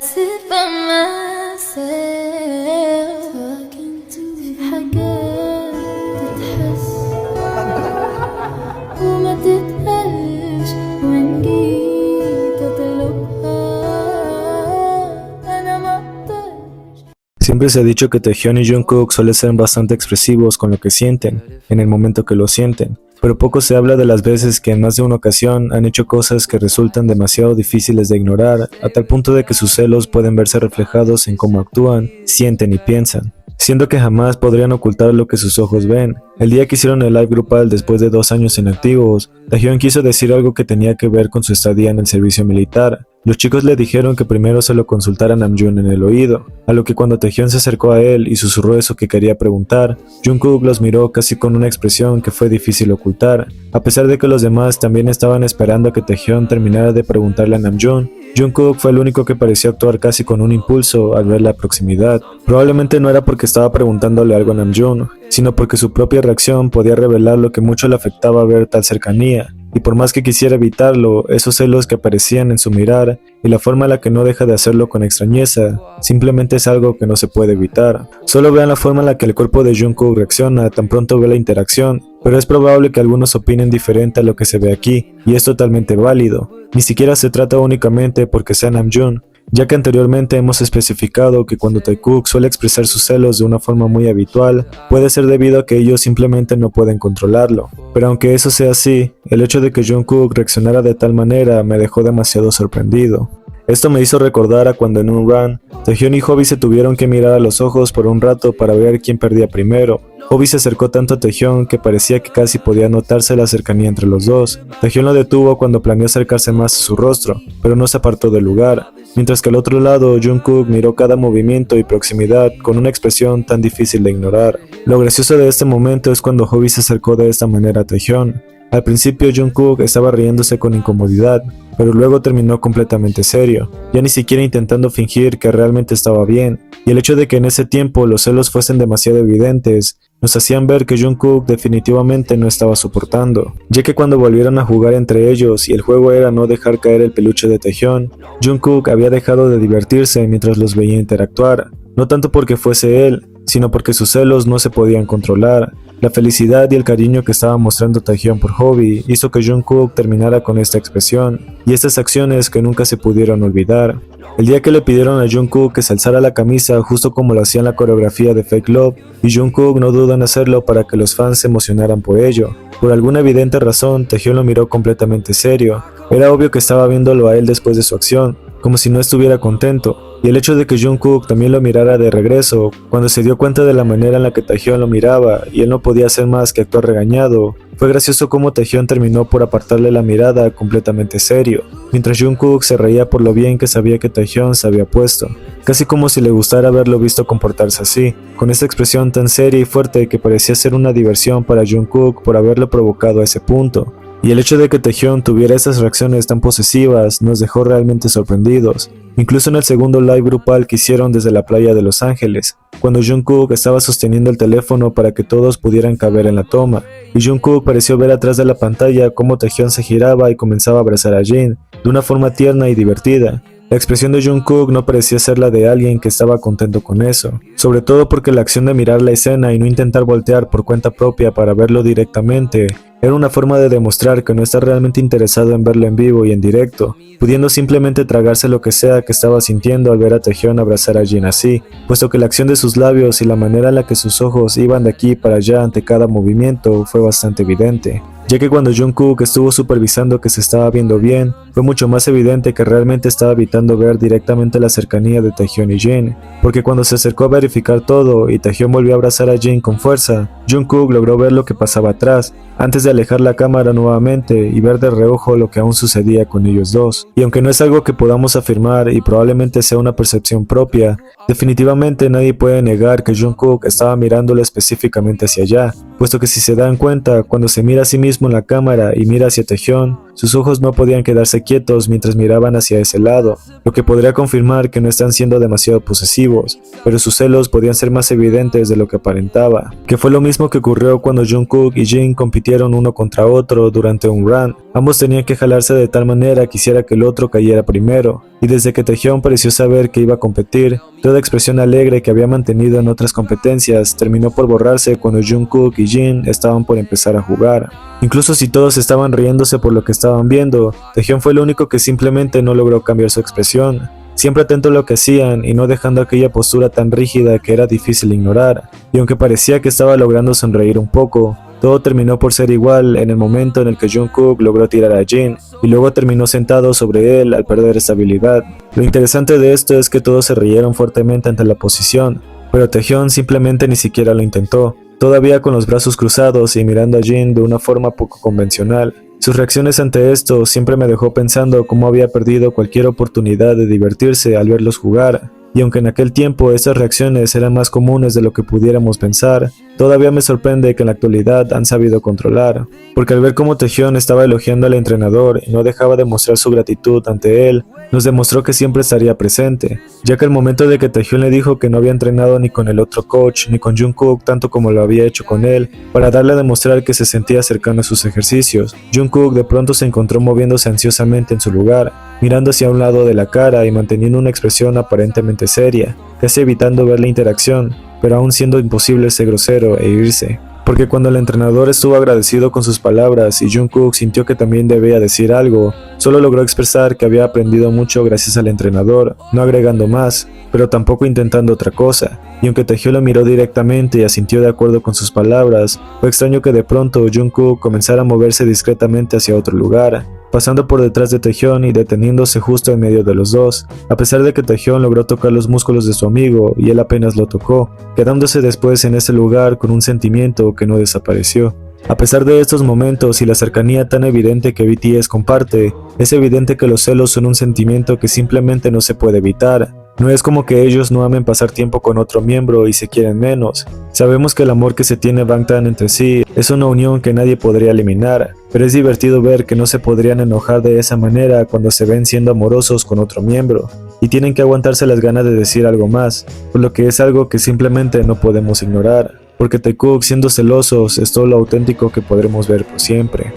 sit by myself talking to في حاجات تتحس وما تتقالش وإن جيت أطلبها أنا ما أقدرش. Siempre se ha dicho que Taehyun y Jungkook suelen ser bastante expresivos con lo que sienten, en el momento que lo sienten, pero poco se habla de las veces que en más de una ocasión han hecho cosas que resultan demasiado difíciles de ignorar, a tal punto de que sus celos pueden verse reflejados en cómo actúan, sienten y piensan, siendo que jamás podrían ocultar lo que sus ojos ven. El día que hicieron el live grupal después de 2 años inactivos, Taehyun quiso decir algo que tenía que ver con su estadía en el servicio militar. Los chicos le dijeron que primero se lo consultara a Namjoon en el oído, a lo que cuando Taehyun se acercó a él y susurró eso que quería preguntar, Jungkook los miró casi con una expresión que fue difícil ocultar. A pesar de que los demás también estaban esperando a que Taehyun terminara de preguntarle a Namjoon, Jungkook fue el único que pareció actuar casi con un impulso al ver la proximidad. Probablemente no era porque estaba preguntándole algo a Namjoon, sino porque su propia reacción podía revelar lo que mucho le afectaba ver tal cercanía. Y por más que quisiera evitarlo, esos celos que aparecían en su mirar y la forma en la que no deja de hacerlo con extrañeza, simplemente es algo que no se puede evitar. Solo vean la forma en la que el cuerpo de Jungkook reacciona tan pronto ve la interacción, pero es probable que algunos opinen diferente a lo que se ve aquí, y es totalmente válido. Ni siquiera se trata únicamente porque sea Namjoon, ya que anteriormente hemos especificado que cuando Taekook suele expresar sus celos de una forma muy habitual, puede ser debido a que ellos simplemente no pueden controlarlo. Pero aunque eso sea así, el hecho de que Jungkook reaccionara de tal manera me dejó demasiado sorprendido. Esto me hizo recordar a cuando en un run, Taehyun y Hobi se tuvieron que mirar a los ojos por un rato para ver quién perdía primero. Hobi se acercó tanto a Taehyun que parecía que casi podía notarse la cercanía entre los dos. Taehyun lo detuvo cuando planeó acercarse más a su rostro, pero no se apartó del lugar, mientras que al otro lado Jungkook miró cada movimiento y proximidad con una expresión tan difícil de ignorar. Lo gracioso de este momento es cuando Hobi se acercó de esta manera a Taehyun. Al principio Jungkook estaba riéndose con incomodidad, pero luego terminó completamente serio, ya ni siquiera intentando fingir que realmente estaba bien, y el hecho de que en ese tiempo los celos fuesen demasiado evidentes, nos hacían ver que Jungkook definitivamente no estaba soportando, ya que cuando volvieron a jugar entre ellos y el juego era no dejar caer el peluche de Taehyun, Jungkook había dejado de divertirse mientras los veía interactuar, no tanto porque fuese él, sino porque sus celos no se podían controlar. La felicidad y el cariño que estaba mostrando Taehyun por Hobi hizo que Jungkook terminara con esta expresión, y estas acciones que nunca se pudieron olvidar. El día que le pidieron a Jungkook que se alzara la camisa justo como lo hacía en la coreografía de Fake Love, y Jungkook no dudó en hacerlo para que los fans se emocionaran por ello. Por alguna evidente razón, Taehyun lo miró completamente serio. Era obvio que estaba viéndolo a él después de su acción, como si no estuviera contento, y el hecho de que Jungkook también lo mirara de regreso, cuando se dio cuenta de la manera en la que Taehyun lo miraba y él no podía hacer más que actuar regañado, fue gracioso cómo Taehyun terminó por apartarle la mirada completamente serio, mientras Jungkook se reía por lo bien que sabía que Taehyun se había puesto, casi como si le gustara haberlo visto comportarse así, con esa expresión tan seria y fuerte que parecía ser una diversión para Jungkook por haberlo provocado a ese punto. Y el hecho de que Taehyun tuviera esas reacciones tan posesivas nos dejó realmente sorprendidos, incluso en el segundo live grupal que hicieron desde la playa de Los Ángeles, cuando Jungkook estaba sosteniendo el teléfono para que todos pudieran caber en la toma, y Jungkook pareció ver atrás de la pantalla cómo Taehyun se giraba y comenzaba a abrazar a Jin, de una forma tierna y divertida. La expresión de Jungkook no parecía ser la de alguien que estaba contento con eso, sobre todo porque la acción de mirar la escena y no intentar voltear por cuenta propia para verlo directamente era una forma de demostrar que no está realmente interesado en verlo en vivo y en directo, pudiendo simplemente tragarse lo que sea que estaba sintiendo al ver a Taehyun abrazar a Jin así, puesto que la acción de sus labios y la manera en la que sus ojos iban de aquí para allá ante cada movimiento fue bastante evidente, ya que cuando Jungkook estuvo supervisando que se estaba viendo bien, fue mucho más evidente que realmente estaba evitando ver directamente la cercanía de Taehyun y Jin, porque cuando se acercó a verificar todo y Taehyun volvió a abrazar a Jin con fuerza, Jungkook logró ver lo que pasaba atrás, antes de alejar la cámara nuevamente y ver de reojo lo que aún sucedía con ellos dos. Y aunque no es algo que podamos afirmar y probablemente sea una percepción propia, definitivamente nadie puede negar que Jungkook estaba mirándolo específicamente hacia allá, puesto que si se dan cuenta, cuando se mira a sí mismo en la cámara y mira hacia Taehyun, Sus ojos no podían quedarse quietos mientras miraban hacia ese lado, lo que podría confirmar que no están siendo demasiado posesivos, pero sus celos podían ser más evidentes de lo que aparentaba, que fue lo mismo que ocurrió cuando Jungkook y Jin compitieron uno contra otro durante un round. Ambos tenían que jalarse de tal manera que hiciera que el otro cayera primero, y desde que Taehyung pareció saber que iba a competir, toda expresión alegre que había mantenido en otras competencias terminó por borrarse cuando Jungkook y Jin estaban por empezar a jugar. Incluso si todos estaban riéndose por lo que estaban viendo, Taehyung fue el único que simplemente no logró cambiar su expresión, siempre atento a lo que hacían y no dejando aquella postura tan rígida que era difícil ignorar, y aunque parecía que estaba logrando sonreír un poco, todo terminó por ser igual en el momento en el que Jungkook logró tirar a Jin, y luego terminó sentado sobre él al perder estabilidad. Lo interesante de esto es que todos se rieron fuertemente ante la posición, pero Taehyung simplemente ni siquiera lo intentó, todavía con los brazos cruzados y mirando a Jin de una forma poco convencional. Sus reacciones ante esto siempre me dejó pensando cómo había perdido cualquier oportunidad de divertirse al verlos jugar, y aunque en aquel tiempo esas reacciones eran más comunes de lo que pudiéramos pensar, todavía me sorprende que en la actualidad han sabido controlar, porque al ver cómo Taehyung estaba elogiando al entrenador y no dejaba de mostrar su gratitud ante él, nos demostró que siempre estaría presente, ya que al momento de que Taehyung le dijo que no había entrenado ni con el otro coach ni con Jungkook tanto como lo había hecho con él, para darle a demostrar que se sentía cercano a sus ejercicios, Jungkook de pronto se encontró moviéndose ansiosamente en su lugar, mirando hacia un lado de la cara y manteniendo una expresión aparentemente seria, casi evitando ver la interacción, pero aún siendo imposible ser grosero e irse. Porque cuando el entrenador estuvo agradecido con sus palabras y Jungkook sintió que también debía decir algo, solo logró expresar que había aprendido mucho gracias al entrenador, no agregando más, pero tampoco intentando otra cosa, y aunque Taehyung lo miró directamente y asintió de acuerdo con sus palabras, fue extraño que de pronto Jungkook comenzara a moverse discretamente hacia otro lugar, pasando por detrás de Taehyung y deteniéndose justo en medio de los dos, a pesar de que Taehyung logró tocar los músculos de su amigo y él apenas lo tocó, quedándose después en ese lugar con un sentimiento que no desapareció. A pesar de estos momentos y la cercanía tan evidente que BTS comparte, es evidente que los celos son un sentimiento que simplemente no se puede evitar. No es como que ellos no amen pasar tiempo con otro miembro y se quieren menos. Sabemos que el amor que se tiene Bangtan entre sí es una unión que nadie podría eliminar, pero es divertido ver que no se podrían enojar de esa manera cuando se ven siendo amorosos con otro miembro, y tienen que aguantarse las ganas de decir algo más, por lo que es algo que simplemente no podemos ignorar, porque Taekook siendo celosos es todo lo auténtico que podremos ver por siempre.